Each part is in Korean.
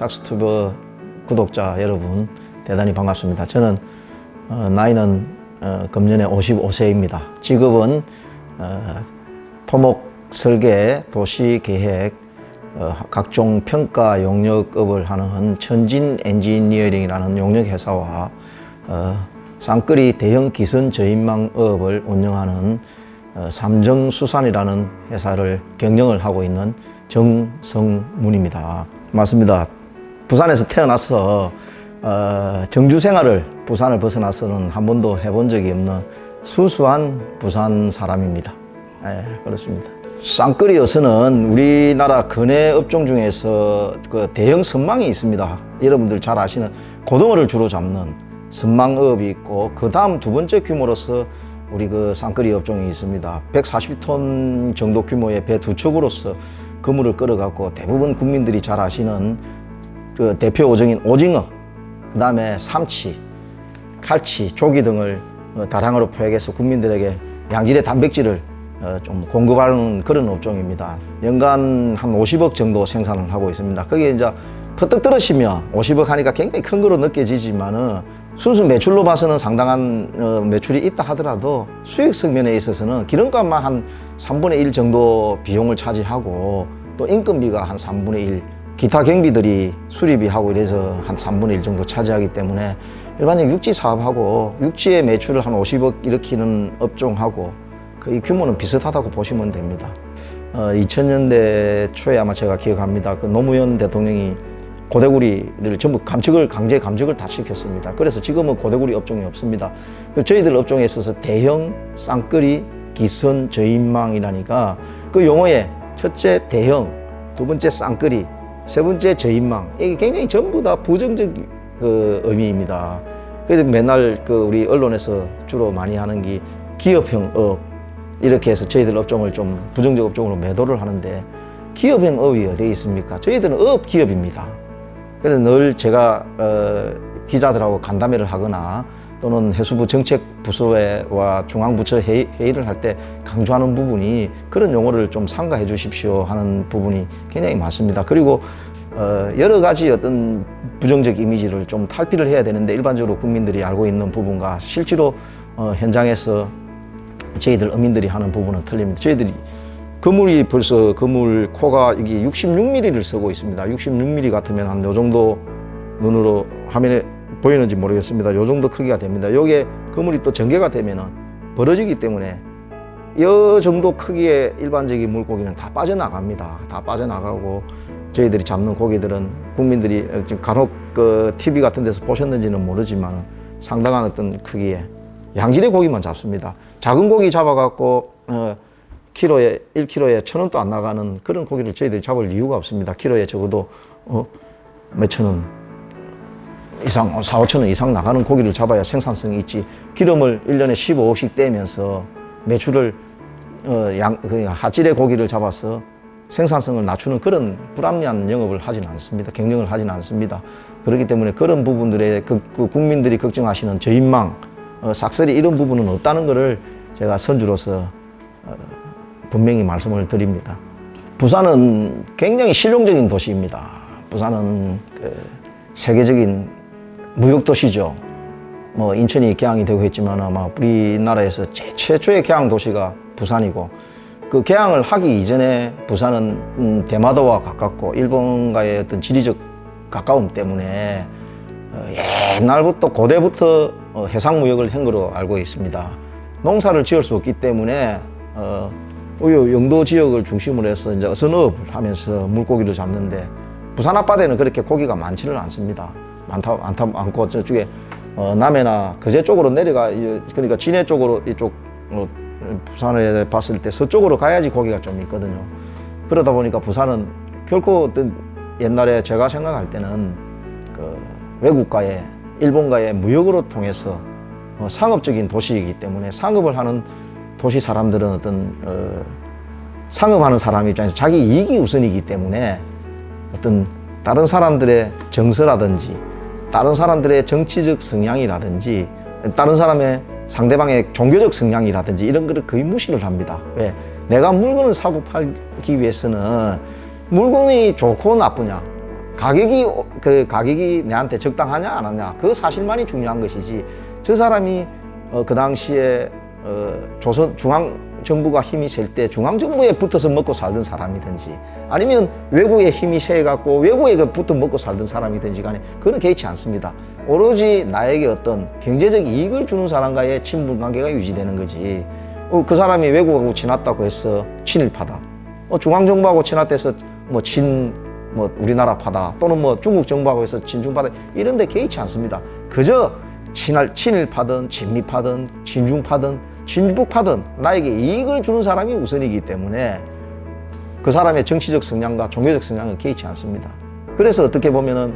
짝수튜버 구독자 여러분 대단히 반갑습니다. 저는 나이는 금년에 55세입니다. 직업은 토목 설계, 도시계획, 각종 평가 용역업을 하는 천진 엔지니어링이라는 용역회사와 쌍끌이 대형 기선 저인망업을 운영하는 삼정수산이라는 회사를 경영을 하고 있는 정성문입니다. 맞습니다. 부산에서 태어나서 정주 생활을 부산을 벗어나서는 한 번도 해본 적이 없는 수수한 부산 사람입니다. 그렇습니다. 쌍끌이 어선은 우리나라 근해 업종 중에서 그 대형 선망이 있습니다. 여러분들 잘 아시는 고등어를 주로 잡는 선망업이 있고, 그 다음 두 번째 규모로서 우리 그 쌍끌이 업종이 있습니다. 140톤 정도 규모의 배 두 척으로서 그물을 끌어갖고 대부분 국민들이 잘 아시는 그 대표 어종인 오징어, 그 다음에 삼치, 칼치, 조기 등을 다량으로 포획해서 국민들에게 양질의 단백질을 좀 공급하는 그런 업종입니다. 연간 한 50억 정도 생산을 하고 있습니다. 거기에 이제 퍼뜩 떨어지면 50억 하니까 굉장히 큰 거로 느껴지지만은 순수 매출로 봐서는 상당한 매출이 있다 하더라도 수익 측면에 있어서는 기름값만 한 3분의 1 정도 비용을 차지하고, 또 인건비가 한 3분의 1, 기타 경비들이 수리비 하고 이래서 한 3분의 1 정도 차지하기 때문에 일반적인 육지 사업하고 육지의 매출을 한 50억 일으키는 업종하고 거의 규모는 비슷하다고 보시면 됩니다. 2000년대 초에 아마 제가 기억합니다. 그 노무현 대통령이 고대구리를 전부 강제 감축을 다 시켰습니다. 그래서 지금은 고대구리 업종이 없습니다. 저희들 업종에 있어서 대형 쌍끌이 기선 저인망이라니까 그 용어에 첫째 대형, 두 번째 쌍끌이, 세 번째 저인망, 이게 굉장히 전부 다 부정적 그 의미입니다. 그래서 맨날 그 우리 언론에서 주로 많이 하는 게 기업형 업, 이렇게 해서 저희들 업종을 좀 부정적 업종으로 매도를 하는데, 기업형 업이 어디에 있습니까? 저희들은 업 기업입니다. 그래서 늘 제가 기자들하고 간담회를 하거나 또는 해수부 정책부서와 중앙부처 회의를 할 때 강조하는 부분이 그런 용어를 좀 삼가해 주십시오 하는 부분이 굉장히 많습니다. 그리고 여러 가지 어떤 부정적 이미지를 좀 탈피를 해야 되는데, 일반적으로 국민들이 알고 있는 부분과 실제로 현장에서 저희들 어민들이 하는 부분은 틀립니다. 저희들이 그물이 벌써 그물 코가 이게 66mm를 쓰고 있습니다. 66mm 같으면 한 요 정도, 눈으로 화면에 보이는지 모르겠습니다. 요 정도 크기가 됩니다. 요게 그물이 또 전개가 되면은 벌어지기 때문에 요 정도 크기의 일반적인 물고기는 다 빠져나갑니다. 다 빠져나가고, 저희들이 잡는 고기들은 국민들이 간혹 그 TV 같은 데서 보셨는지는 모르지만 상당한 어떤 크기의 양질의 고기만 잡습니다. 작은 고기 잡아갖고 키로에 1kg에 1,000원도 안 나가는 그런 고기를 저희들이 잡을 이유가 없습니다. 키로에 적어도 몇천 원 이상, 4, 5천 원 이상 나가는 고기를 잡아야 생산성이 있지, 기름을 1년에 15억씩 떼면서 매출을 하질의 고기를 잡아서 생산성을 낮추는 그런 불합리한 영업을 하진 않습니다. 경영을 하진 않습니다. 그렇기 때문에 그런 부분들에 그 국민들이 걱정하시는 저인망, 싹쓸이 이런 부분은 없다는 것을 제가 선주로서 분명히 말씀을 드립니다. 부산은 굉장히 실용적인 도시입니다. 부산은 세계적인 무역도시죠. 뭐 인천이 개항이 되고 했지만 아마 우리나라에서 최초의 개항 도시가 부산이고, 그 개항을 하기 이전에 부산은 대마도와 가깝고 일본과의 어떤 지리적 가까움 때문에 옛날부터 고대부터 해상무역을 한 거로 알고 있습니다. 농사를 지을 수 없기 때문에 영도 지역을 중심으로 해서 이제 어선업을 하면서 물고기를 잡는데, 부산 앞바다에는 그렇게 고기가 많지는 않습니다. 많고 저쪽에 남해나 거제 쪽으로 내려가, 그러니까 진해 쪽으로 이쪽 부산에 봤을 때 서쪽으로 가야지 고기가 좀 있거든요. 그러다 보니까 부산은 결코 어떤 옛날에 제가 생각할 때는 그 외국과의 일본과의 무역으로 통해서 상업적인 도시이기 때문에, 상업을 하는 도시 사람들은 어떤 상업하는 사람 입장에서 자기 이익이 우선이기 때문에 어떤 다른 사람들의 정서라든지 다른 사람들의 정치적 성향이라든지 다른 사람의 상대방의 종교적 성향이라든지 이런 거를 거의 무시를 합니다. 왜? 내가 물건을 사고 팔기 위해서는 물건이 좋고 나쁘냐, 가격이 내한테 적당하냐 안 하냐 그 사실만이 중요한 것이지 저 사람이 그 당시에 조선 중앙 정부가 힘이 셀 때 중앙 정부에 붙어서 먹고 살던 사람이든지 아니면 외국에 힘이 세 갖고 외국에 붙어 먹고 살던 사람이든지 간에 그건 개의치 않습니다. 오로지 나에게 어떤 경제적 이익을 주는 사람과의 친분 관계가 유지되는 거지. 그 사람이 외국하고 친했다고 해서 친일파다. 중앙 정부하고 친했대서 뭐 우리나라 파다 또는 뭐 중국 정부하고 해서 친중파다 이런 데 개의치 않습니다. 그저 친일파든 친미파든 친중파든 친북파든 나에게 이익을 주는 사람이 우선이기 때문에 그 사람의 정치적 성향과 종교적 성향은 개의치 않습니다. 그래서 어떻게 보면은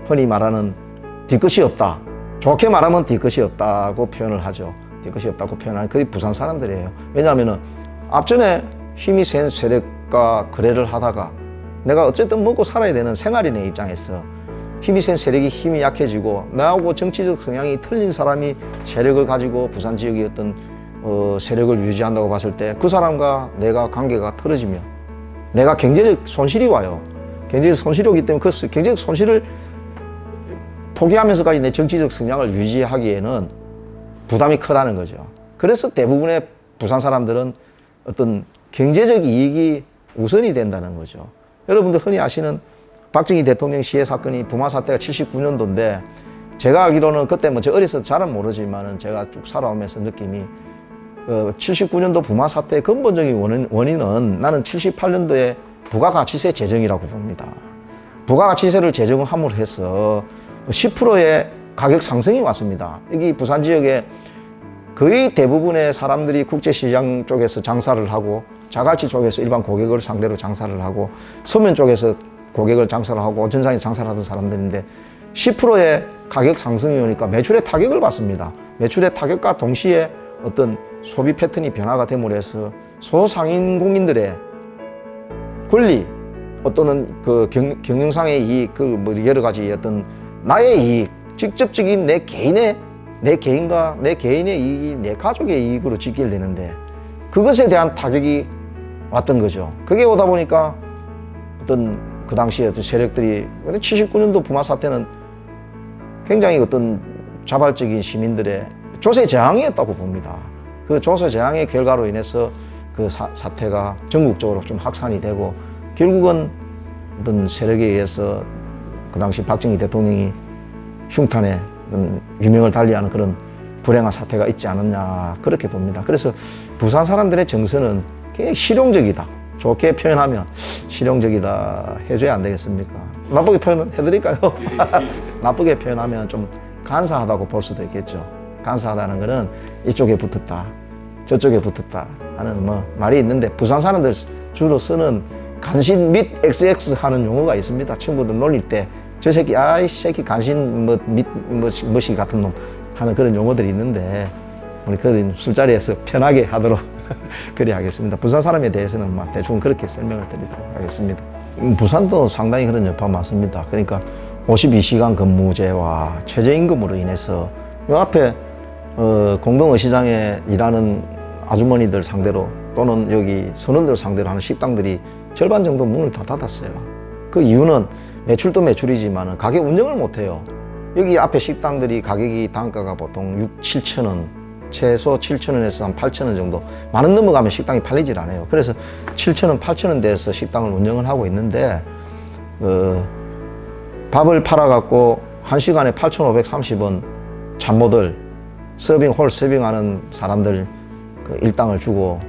흔히 말하는 뒤끝이 없다. 좋게 말하면 뒤끝이 없다고 표현을 하죠. 뒤끝이 없다고 표현하는 그게 부산 사람들이에요. 왜냐하면은 앞전에 힘이 센 세력과 거래를 하다가 내가 어쨌든 먹고 살아야 되는 생활인의 입장에서 힘이 센 세력이 힘이 약해지고 나하고 정치적 성향이 틀린 사람이 세력을 가지고 부산 지역의 어떤 세력을 유지한다고 봤을 때 그 사람과 내가 관계가 틀어지면 내가 경제적 손실이 와요. 경제적 손실이 오기 때문에 그 경제적 손실을 포기하면서까지 내 정치적 성향을 유지하기에는 부담이 크다는 거죠. 그래서 대부분의 부산 사람들은 어떤 경제적 이익이 우선이 된다는 거죠. 여러분들 흔히 아시는 박정희 대통령 시해 사건이 부마 사태가 79년도인데 제가 알기로는 그때 뭐 저 어려서 잘은 모르지만은 제가 쭉 살아오면서 느낌이 79년도 부마 사태의 근본적인 원인은 나는 78년도에 부가가치세 제정이라고 봅니다. 부가가치세를 제정함으로 해서 10%의 가격 상승이 왔습니다. 여기 부산 지역에 거의 대부분의 사람들이 국제시장 쪽에서 장사를 하고 자갈치 쪽에서 일반 고객을 상대로 장사를 하고 서면 쪽에서 고객을 장사를 하고 전장에 장사를 하던 사람들인데 10%의 가격 상승이 오니까 매출의 타격을 받습니다. 매출의 타격과 동시에 어떤 소비 패턴이 변화가 됨으로 해서 소상인공인들의 권리 또는 그 경영상의 이익, 뭐 여러 가지 어떤 나의 이익, 직접적인 내 개인의 이익이 내 가족의 이익으로 직결되는데 그것에 대한 타격이 왔던 거죠. 그게 오다 보니까 어떤 그 당시에 어떤 세력들이 79년도 부마 사태는 굉장히 어떤 자발적인 시민들의 조세 저항이었다고 봅니다. 그 조세 저항의 결과로 인해서 그 사태가 전국적으로 좀 확산이 되고 결국은 어떤 세력에 의해서 그 당시 박정희 대통령이 흉탄에 유명을 달리하는 그런 불행한 사태가 있지 않았냐 그렇게 봅니다. 그래서 부산 사람들의 정서는 굉장히 실용적이다. 좋게 표현하면 실용적이다 해줘야 안 되겠습니까? 나쁘게 표현해드릴까요? 나쁘게 표현하면 좀 간사하다고 볼 수도 있겠죠. 간사하다는 것은 이쪽에 붙었다 저쪽에 붙었다 하는 뭐 말이 있는데 부산 사람들 주로 쓰는 간신 및 XX 하는 용어가 있습니다. 친구들 놀릴 때 저 새끼 아이 새끼 간신 뭐시 같은 놈 하는 그런 용어들이 있는데 우리 그 술자리에서 편하게 하도록 그리 하겠습니다. 부산 사람에 대해서는 대충 그렇게 설명을 드리도록 하겠습니다. 부산도 상당히 그런 여파 많습니다. 그러니까 52시간 근무제와 최저임금으로 인해서 요 앞에 공동의시장에 일하는 아주머니들 상대로 또는 여기 선원들 상대로 하는 식당들이 절반 정도 문을 다 닫았어요. 그 이유는 매출도 매출이지만 가게 운영을 못해요. 여기 앞에 식당들이 가격이 단가가 보통 6, 7천 원 최소 7,000원에서 한 8,000원 정도 만원 넘어가면 식당이 팔리질 않아요. 그래서 7,000원, 8,000원 대에서 식당을 운영을 하고 있는데 밥을 팔아갖고 1시간에 8,530원 참모들 홀 서빙하는 사람들 그 일당을 주고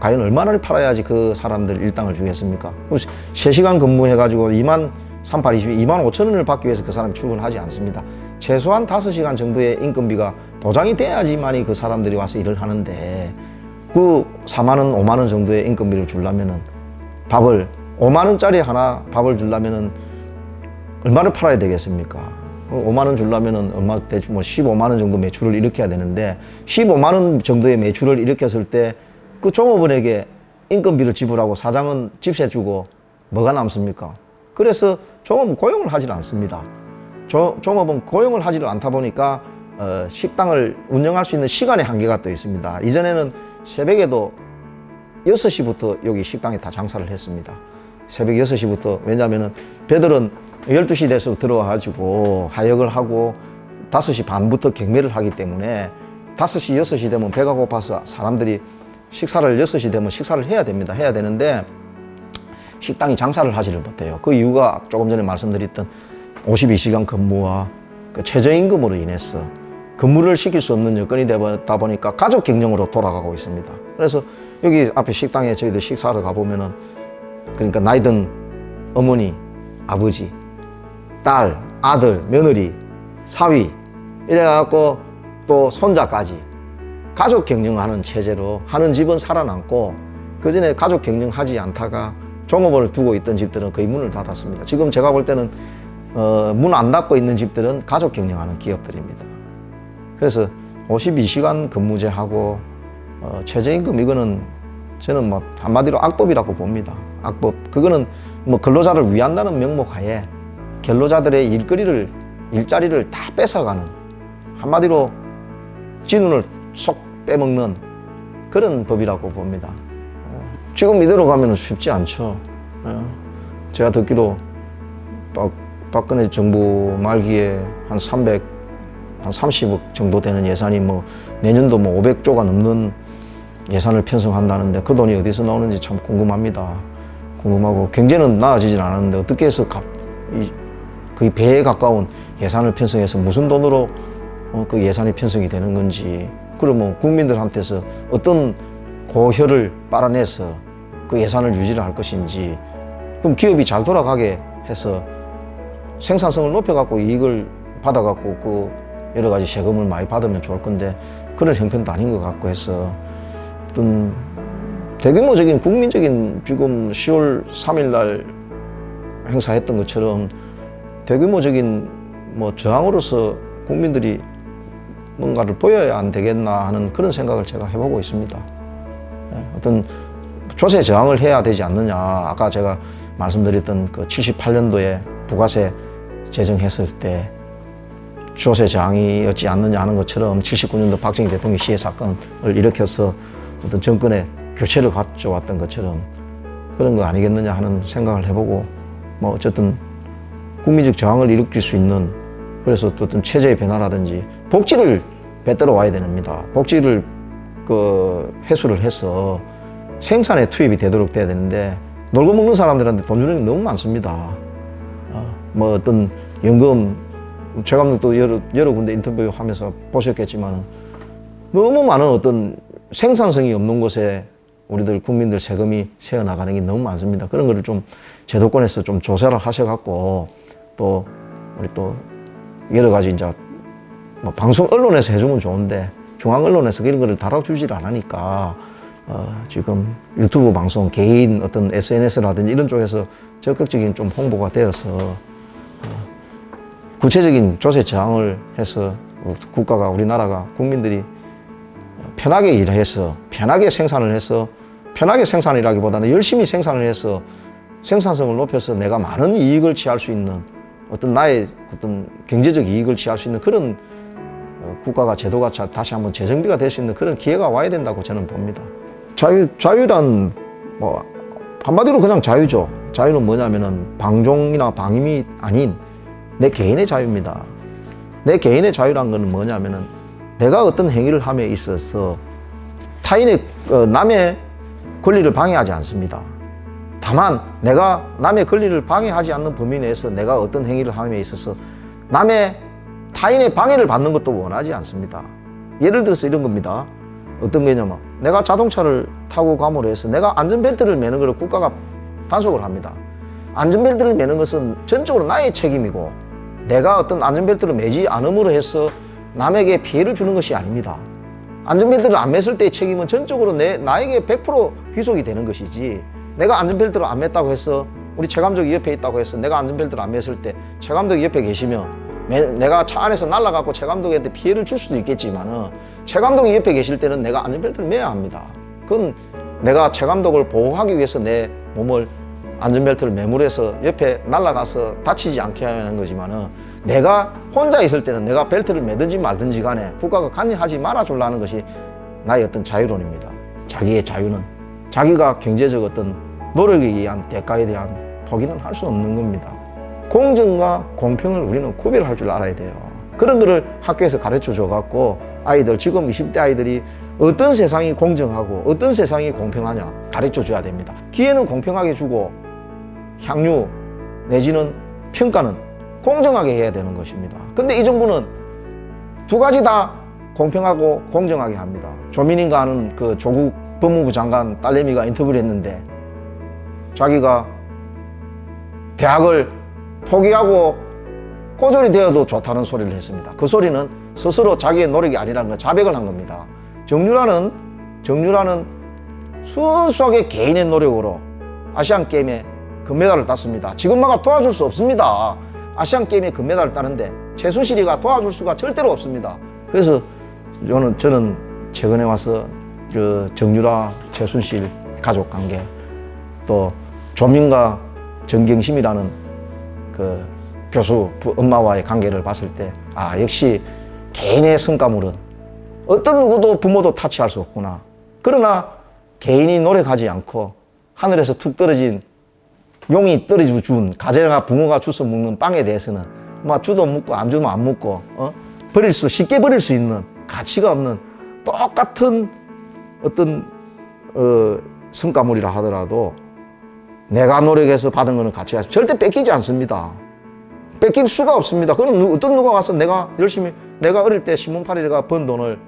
과연 얼마를 팔아야지 그 사람들 일당을 주겠습니까? 3시간 근무해가지고 25,000원을 받기 위해서 그 사람이 출근하지 않습니다. 최소한 5시간 정도의 인건비가 보장이 돼야지만이 그 사람들이 와서 일을 하는데 그 4만원, 5만원 정도의 인건비를 주려면은 밥을 5만원짜리 하나 밥을 주려면은 얼마를 팔아야 되겠습니까? 5만원 주려면은 얼마 대충 뭐 15만원 정도 매출을 일으켜야 되는데 15만원 정도의 매출을 일으켰을 때 그 종업원에게 인건비를 지불하고 사장은 집세 주고 뭐가 남습니까? 그래서 종업은 고용을 하질 않습니다. 종업은 고용을 하지를 않다 보니까 식당을 운영할 수 있는 시간의 한계가 또 있습니다. 이전에는 새벽에도 6시부터 여기 식당에 다 장사를 했습니다. 새벽 6시부터. 왜냐하면 배들은 12시 돼서 들어와가지고 하역을 하고 5시 반부터 경매를 하기 때문에 5시, 6시 되면 배가 고파서 사람들이 식사를 6시 되면 식사를 해야 됩니다. 해야 되는데 식당이 장사를 하지를 못해요. 그 이유가 조금 전에 말씀드렸던 52시간 근무와 그 최저임금으로 인해서 근무를 시킬 수 없는 여건이 되다 보니까 가족 경영으로 돌아가고 있습니다. 그래서 여기 앞에 식당에 저희들 식사하러 가보면은 그러니까 나이 든 어머니, 아버지, 딸, 아들, 며느리, 사위 이래갖고 또 손자까지 가족 경영하는 체제로 하는 집은 살아남고 그 전에 가족 경영하지 않다가 종업원을 두고 있던 집들은 거의 문을 닫았습니다. 지금 제가 볼 때는 문 안 닫고 있는 집들은 가족 경영하는 기업들입니다. 그래서 52시간 근무제하고 최저임금 이거는 저는 뭐 한마디로 악법이라고 봅니다. 악법. 그거는 뭐 근로자를 위한다는 명목하에 근로자들의 일자리를 다 뺏어가는, 한마디로 진운을 쏙 빼먹는 그런 법이라고 봅니다. 지금 이대로 가면 쉽지 않죠. 제가 듣기로 박근혜 정부 말기에 한 30억 정도 되는 예산이 뭐 내년도 뭐 500조가 넘는 예산을 편성한다는데 그 돈이 어디서 나오는지 참 궁금합니다. 궁금하고 경제는 나아지진 않았는데 어떻게 해서 거의 배에 가까운 예산을 편성해서 무슨 돈으로 그 예산이 편성이 되는 건지, 그러면 국민들한테서 어떤 고혈을 빨아내서 그 예산을 유지를 할 것인지, 그럼 기업이 잘 돌아가게 해서 생산성을 높여갖고 이익을 받아갖고 그 여러 가지 세금을 많이 받으면 좋을 건데 그런 형편도 아닌 것 같고 해서 어떤 대규모적인 국민적인 지금 10월 3일 날 행사했던 것처럼 대규모적인 뭐 저항으로서 국민들이 뭔가를 보여야 안 되겠나 하는 그런 생각을 제가 해보고 있습니다. 어떤 조세 저항을 해야 되지 않느냐. 아까 제가 말씀드렸던 그 78년도에 부가세 제정했을 때 조세 저항이었지 않느냐 하는 것처럼 79년도 박정희 대통령 시해 사건을 일으켜서 어떤 정권의 교체를 가져왔던 것처럼 그런 거 아니겠느냐 하는 생각을 해보고, 뭐 어쨌든 국민적 저항을 일으킬 수 있는, 그래서 어떤 체제의 변화라든지 복지를 배때로 와야 됩니다. 복지를 회수를 해서 생산에 투입이 되도록 돼야 되는데 놀고 먹는 사람들한테 돈 주는 게 너무 많습니다. 뭐 어떤 연금, 최 감독도 여러 군데 인터뷰하면서 보셨겠지만 너무 많은 어떤 생산성이 없는 곳에 우리들 국민들 세금이 새어나가는 게 너무 많습니다. 그런 거를 좀 제도권에서 좀 조사를 하셔갖고 또 우리 또 여러 가지 이제 뭐 방송 언론에서 해주면 좋은데 중앙 언론에서 그런 거를 다뤄주질 않으니까 지금 유튜브 방송, 개인 어떤 SNS라든지 이런 쪽에서 적극적인 좀 홍보가 되어서 구체적인 조세 저항을 해서 국가가, 우리나라가, 국민들이 편하게 일해서 편하게 생산을 해서, 편하게 생산이라기보다는 열심히 생산을 해서 생산성을 높여서 내가 많은 이익을 취할 수 있는 어떤 나의 어떤 경제적 이익을 취할 수 있는 그런 국가가, 제도가 다시 한번 재정비가 될 수 있는 그런 기회가 와야 된다고 저는 봅니다. 자유란 뭐 한마디로 그냥 자유죠. 자유는 뭐냐면은 방종이나 방임이 아닌 내 개인의 자유입니다. 내 개인의 자유란 건 뭐냐면은 내가 어떤 행위를 함에 있어서 타인의 남의 권리를 방해하지 않습니다. 다만 내가 남의 권리를 방해하지 않는 범위 내에서 내가 어떤 행위를 함에 있어서 타인의 방해를 받는 것도 원하지 않습니다. 예를 들어서 이런 겁니다. 어떤 개념은 내가 자동차를 타고 감으로 해서 내가 안전벨트를 매는 것을 국가가 단속을 합니다. 안전벨트를 매는 것은 전적으로 나의 책임이고 내가 어떤 안전벨트를 매지 않음으로 해서 남에게 피해를 주는 것이 아닙니다. 안전벨트를 안 맸을 때의 책임은 전적으로 나에게 100% 귀속이 되는 것이지, 내가 안전벨트를 안 맸다고 해서 우리 최 감독이 옆에 있다고 해서 내가 안전벨트를 안 맸을 때 최 감독이 옆에 계시면 내가 차 안에서 날아가고 최 감독한테 피해를 줄 수도 있겠지만 최 감독이 옆에 계실 때는 내가 안전벨트를 매야 합니다. 그건 내가 최 감독을 보호하기 위해서 내 몸을 안전벨트를 매몰해서 옆에 날아가서 다치지 않게 하는 거지만은 내가 혼자 있을 때는 내가 벨트를 매든지 말든지 간에 국가가 관여하지 말아주려는 것이 나의 어떤 자유론입니다. 자기의 자유는 자기가 경제적 어떤 노력에 의한 대가에 대한 포기는 할 수 없는 겁니다. 공정과 공평을 우리는 구별할 줄 알아야 돼요. 그런 거를 학교에서 가르쳐 줘갖고 아이들, 지금 20대 아이들이 어떤 세상이 공정하고 어떤 세상이 공평하냐 가르쳐 줘야 됩니다. 기회는 공평하게 주고 향유 내지는 평가는 공정하게 해야 되는 것입니다. 근데 이 정부는 두 가지 다 공평하고 공정하게 합니다. 조민인가 하는 그 조국 법무부 장관 딸내미가 인터뷰를 했는데 자기가 대학을 포기하고 꼬졸이 되어도 좋다는 소리를 했습니다. 그 소리는 스스로 자기의 노력이 아니라는 걸 자백을 한 겁니다. 정유라는 순수하게 개인의 노력으로 아시안게임에 금메달을 땄습니다. 지금마가 도와줄 수 없습니다. 아시안게임에 금메달을 따는데 최순실이가 도와줄 수가 절대로 없습니다. 그래서 저는 최근에 와서 그 정유라, 최순실 가족 관계, 또 조민과 정경심이라는 그 교수 엄마와의 관계를 봤을 때, 아, 역시 개인의 성과물은 어떤 누구도 부모도 타치할 수 없구나. 그러나 개인이 노력하지 않고 하늘에서 툭 떨어진 용이 떨어져 준 가재가 붕어가 주워 먹는 빵에 대해서는 막 주도 먹고 안 주면 안 먹고 쉽게 버릴 수 있는 가치가 없는 똑같은 어떤 성과물이라 하더라도 내가 노력해서 받은 거는 가치가 절대 뺏기지 않습니다. 뺏길 수가 없습니다. 그건 어떤 누가 와서 내가 열심히, 내가 어릴 때 신문팔이가 번 돈을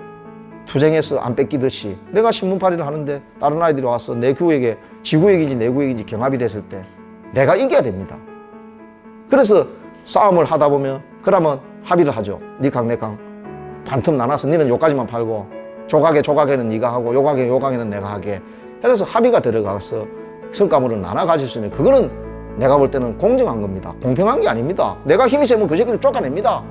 투쟁해서 안 뺏기듯이 내가 신문팔이를 하는데 다른 아이들이 와서 내 구역에, 지구역인지 내 구역인지 경합이 됐을 때 내가 이겨야 됩니다. 그래서 싸움을 하다 보면 그러면 합의를 하죠. 네 강, 내 강. 반틈 나눠서 너는 요까지만 팔고 조각에는 네가 하고 요각에는 내가 하게. 그래서 합의가 들어가서 성과물을 나눠 가질 수 있는, 그거는 내가 볼 때는 공정한 겁니다. 공평한 게 아닙니다. 내가 힘이 세면 그 새끼를 쫓아냅니다.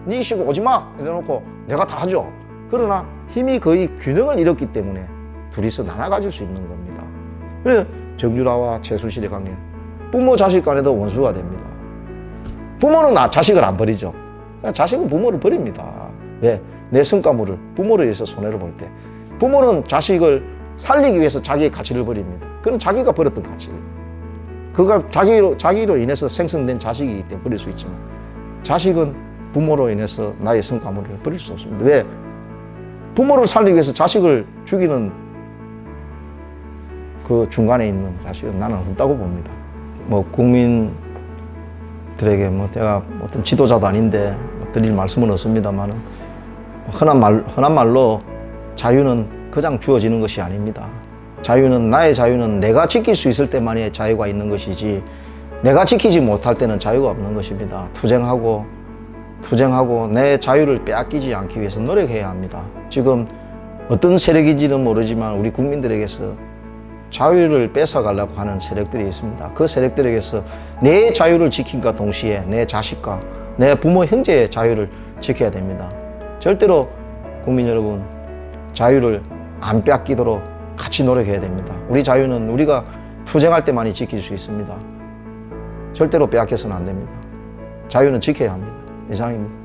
네 이씨고 오지 마 이래놓고 내가 다 하죠. 그러나 힘이 거의 균형을 잃었기 때문에 둘이서 나눠 가질 수 있는 겁니다. 그래서 정유라와 최순실의 관계는 부모 자식 간에도 원수가 됩니다. 부모는 자식을 안 버리죠. 자식은 부모를 버립니다. 왜? 내 성과물을 부모를 위해서 손해를 볼 때 부모는 자식을 살리기 위해서 자기의 가치를 버립니다. 그건 자기가 버렸던 가치. 그가 자기로 인해서 생성된 자식이기 때문에 버릴 수 있지만 자식은 부모로 인해서 나의 성과물을 버릴 수 없습니다. 왜? 부모를 살리기 위해서 자식을 죽이는 그 중간에 있는 자식은 나는 없다고 봅니다. 뭐 국민들에게 뭐 제가 어떤 지도자도 아닌데 드릴 말씀은 없습니다만은 흔한 말로 자유는 그냥 주어지는 것이 아닙니다. 나의 자유는 내가 지킬 수 있을 때만이 자유가 있는 것이지 내가 지키지 못할 때는 자유가 없는 것입니다. 투쟁하고 내 자유를 빼앗기지 않기 위해서 노력해야 합니다. 지금 어떤 세력인지는 모르지만 우리 국민들에게서 자유를 뺏어가려고 하는 세력들이 있습니다. 그 세력들에게서 내 자유를 지킨과 동시에 내 자식과 내 부모 형제의 자유를 지켜야 됩니다. 절대로 국민 여러분 자유를 안 빼앗기도록 같이 노력해야 됩니다. 우리 자유는 우리가 투쟁할 때만이 지킬 수 있습니다. 절대로 빼앗겨서는 안 됩니다. 자유는 지켜야 합니다. 이상입니다.